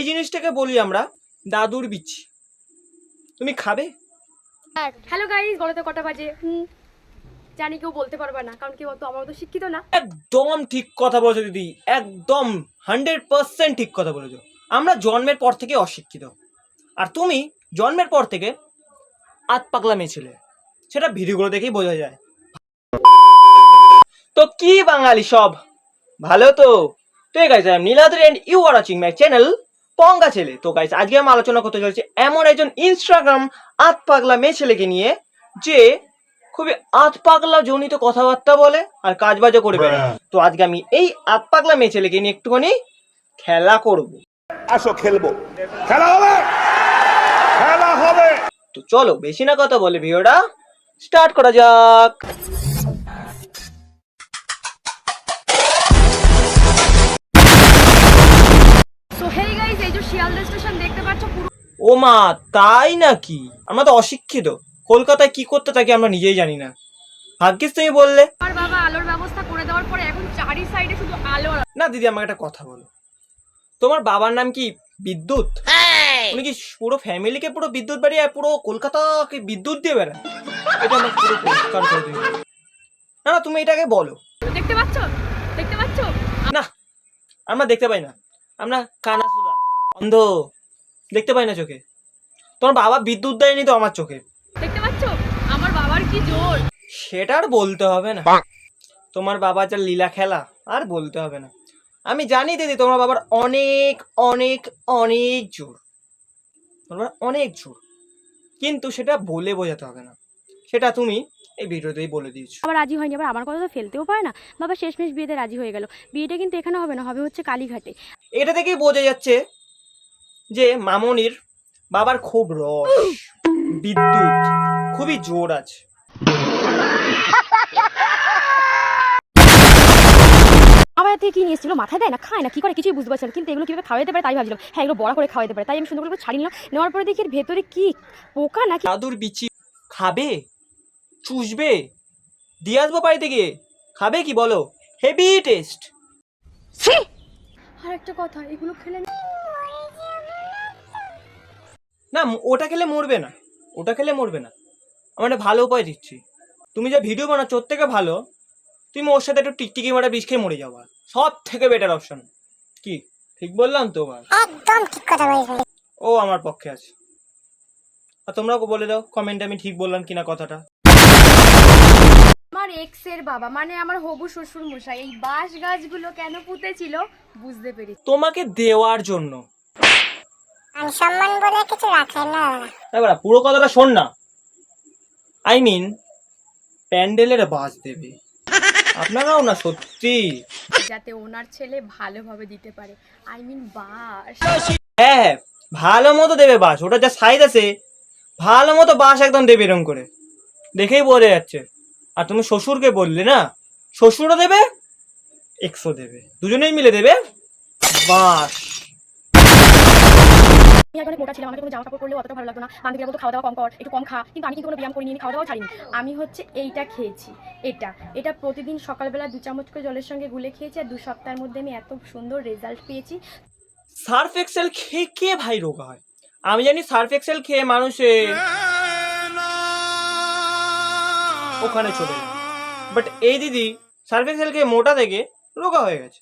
এই জিনিসটাকে বলি আমরা দাদুর বিচি। তুমি খাবে? হ্যালো গাইস, গলাতে কটা বাজে জানি কেউ বলতে পারবে না, কারণ কেউ তো আমার তো শিক্ষিত না। একদম ঠিক কথা বলেছো দিদি, একদম 100% ঠিক কথা বলেছো। আমরা জন্মের পর থেকে অশিক্ষিত, আর তুমি জন্মের পর থেকে আত পাগলা মেয়ে ছিলে, সেটা ভিডিওগুলো দেখেই বোঝা যায়। তো কি বাঙালি সব ভালো তো? তো guys, I am Niladri and you are watching my channel পঙ্গা ছেলে। তো গাইস, আজকে আমি আলোচনা করতে চলেছি এমন একজন ইনস্টাগ্রাম আত পাগলা মেয়ে ছেলেকে নিয়ে, যে খুবই আত পাগলা জনিত কথাবার্তা বলে আর কাজ বাজও করে বেড়ায়। তো আজকে আমি এই আত পাগলা মেয়ে ছেলেকে নিয়ে একটুখানি খেলা করব। আসো খেলবো, খেলা হবে, খেলা হবে। তো চলো বেশি না কথা বলে ভিডিওটা স্টার্ট করা যাক। সো হেই গাইস, এই যে শিয়ালদা স্টেশন দেখতে পাচ্ছ পুরো। ও মা, তাই নাকি? আমরা তো অশিক্ষিত, কলকাতায় কি করতে থাকি আমরা নিজেই জানি না। ভাগ্যিস তুমি বললে। আমার বাবা আলোর ব্যবস্থা করে দেওয়ার পরে এখন চারি সাইডে শুধু আলো। না দিদি, আমাকে একটা কথা বলো, তোমার বাবার নাম কি বিদ্যুৎ? উনি কি পুরো ফ্যামিলিকে পুরো বিদ্যুৎ বাড়িয়ে পুরো কলকাতাকে বিদ্যুৎ দিয়ে বেড়ান? এটা আমাকে পুরো পরিষ্কার করে দিবে। না না, তুমি এটাকে বলো। দেখতে পাচ্ছ, দেখতে পাচ্ছ? না, আমরা দেখতে পাই না, আমরা কানা সুদা, অন্ধ, দেখতে পাই না চোখে। তোমার বাবা বিদ্যুৎ দেয়নি তো আমার চোখে। দেখতে পাচ্ছ আমার বাবার কি জোর। সেটা আর বলতে হবে না, তোমার বাবার যা লীলা খেলা আর বলতে হবে না। আমি জানি দিদি, তোমার বাবার অনেক অনেক অনেক জোর, তোমার অনেক জোর, কিন্তু সেটা বলে বোঝাতে হবে না, সেটা তুমি এই ভিডিওতেই বলে দিয়েছো। আবার রাজি হয়নি, আবার আমার কথা তো ফেলতেও পারে না। বাবা শেষমেশ বিয়েতে রাজি হয়ে গেল। বিয়েটা কিন্তু এখানে হবে না, হবে হচ্ছে কালীঘাটে। এটা থেকেই বোঝা যাচ্ছে যে মামনির বাবার খুব রস, বিদ্যুৎ খুবই জোর আছে। আমার থেকে কি নিয়ে এসেছিল, মাথায় দেয় না, খায় না, কি করে কিছুই বুঝতে পারছিলাম। কিন্তু এগুলো কিভাবে খাওয়াতে পারে তাই ভাবছিলাম। হ্যাঁ, এগুলো বড়া করে খাওয়াতে পারে, তাই আমি সুন্দর করে ছাড়ি নিলাম। নেওয়ার পরে দেখি এর ভেতরে কি পোকা নাকি। দাদুর বিচি খাবে, চুষবে, দিয়ে আসবো বাড়িতে গিয়ে, খাবে কি বলো? Heavy taste. আর একটা কথা, এগুলো খেলে না, ওটা খেলে মরবে না, ওটা খেলে মরবে না। আমার একটা ভালো উপায় দিচ্ছি, তুমি যে ভিডিও বানাচ্ছ ওর থেকে ভালো তুমি ওর সাথে একটু টিকটিকি মারা বিষ খেয়ে মরে যাবো, সব থেকে বেটার অপশন। কি ঠিক বললাম তো? একদম ঠিক কথা বলেছেন। ও আমার পক্ষে আছে। আর তোমরাও বলে দাও কমেন্টে আমি ঠিক বললাম কিনা কথাটা। আমার এক্স এর বাবা মানে আমার হবু শ্বশুর মশাই এই বাঁশ গাছগুলো কেন পুঁতেছিল বুঝতে পেরেছি। তোমাকে দেওয়ার জন্য। আমি সম্মান বলে কিছু রাখে না। এবার পুরো কথাটা শোন না। আই মিন প্যান্ডেলের বাস দেবে আপনারাও না, সত্যি। যাতে ওনার ছেলে ভালোভাবে দিতে পারে, আই মিন বাঁশ। হ্যাঁ, ভালো মতো দেবে বাস, ওটা যা সাইজ আছে ভালো মতো বাস একদম দেবে, এরকম করে দেখেই বোঝা যাচ্ছে। আর তুমি শ্বশুরকে বললে না, শ্বশুরও দেবে, এক্সও দেবে, দুজনেই মিলে দেবে বাস। আমি অনেক মোটা ছিলাম, আমাকে কোনো জামা কাপড় পরলেও অতটা ভালো লাগতো না। বান্ধবীরা বলতো খাওয়া দাওয়া কম কর, একটু কম খা, কিন্তু আমি কিন্তু কোনো ব্যায়াম করিনি, খাওয়া দাওয়া ছাড়িনি। আমি হচ্ছে এইটা খেয়েছি, এটা প্রতিদিন সকালবেলা 2 চামচ করে জলের সঙ্গে গুলে খেয়েছি, আর 2 সপ্তাহের মধ্যে আমি এত সুন্দর রেজাল্ট পেয়েছি। সার্ফ এক্সেল খেয়ে কে ভাই রোগা হয়? আমি জানি সার্ফ এক্সেল খেয়ে মানুষে ওখানে চলে যায়, বাট এই দিদি সার্ফ এক্সেল খেয়ে মোটা থেকে রোগা হয়ে গেছে।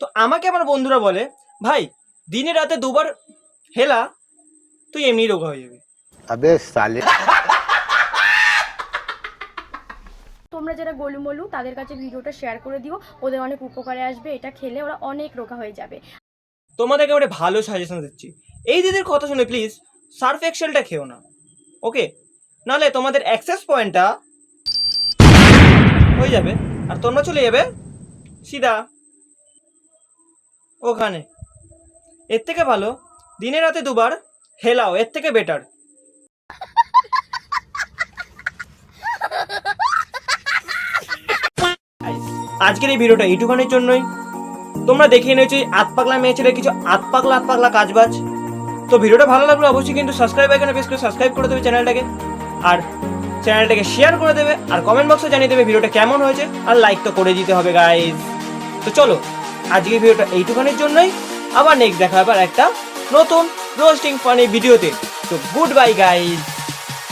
তো আমাকে আমার বন্ধুরা বলে, ভাই দিনে রাতে 2বার হেলা, তুই এমনি রোগা হয়ে যাবি। আবে সালে। তোমরা যারা গোলুমলু তাদের কাছে ভিডিওটা শেয়ার করে দিও, ওদের অনেক উপকারে আসবে। এটা খেলে ওরা অনেক রোগা হয়ে যাবে। তোমাদেরকে একটা ভালো সাজেশন দিচ্ছি, এই দিদির কথা শুনে প্লিজ সার্ফ এক্সেলটা খেও না, ওকে? নাহলে তোমাদের অ্যাক্সেস পয়েন্টটা হয়ে যাবে আর তোমরা চলে যাবে সিধা ওখানে। এর থেকে ভালো দিনে রাতে 2বার হেলাও, এর থেকে বেটার। আজকের এই ভিডিওটা এইটুখানির জন্যই। তোমরা দেখিয়ে নিয়েছো আত পাগলা মেয়ে ছেলে কিছু আত পাগলা কাজবাজ। তো ভিডিওটা ভালো লাগলো অবশ্যই কিন্তু সাবস্ক্রাইব আইকনে প্রেস করে সাবস্ক্রাইব করে দেবে চ্যানেলটাকে, আর চ্যানেলটাকে শেয়ার করে দেবে, আর কমেন্ট বক্সে জানিয়ে দেবে ভিডিওটা কেমন হয়েছে, আর লাইক তো করে দিতে হবে গাইজ। তো চলো আজকের ভিডিওটা এইটুখানির জন্যই, আবার নেক্সট দেখা হবে একটা নতুন রোস্টিং ফানি ভিডিওতে। তো গুড বাই গাইজ।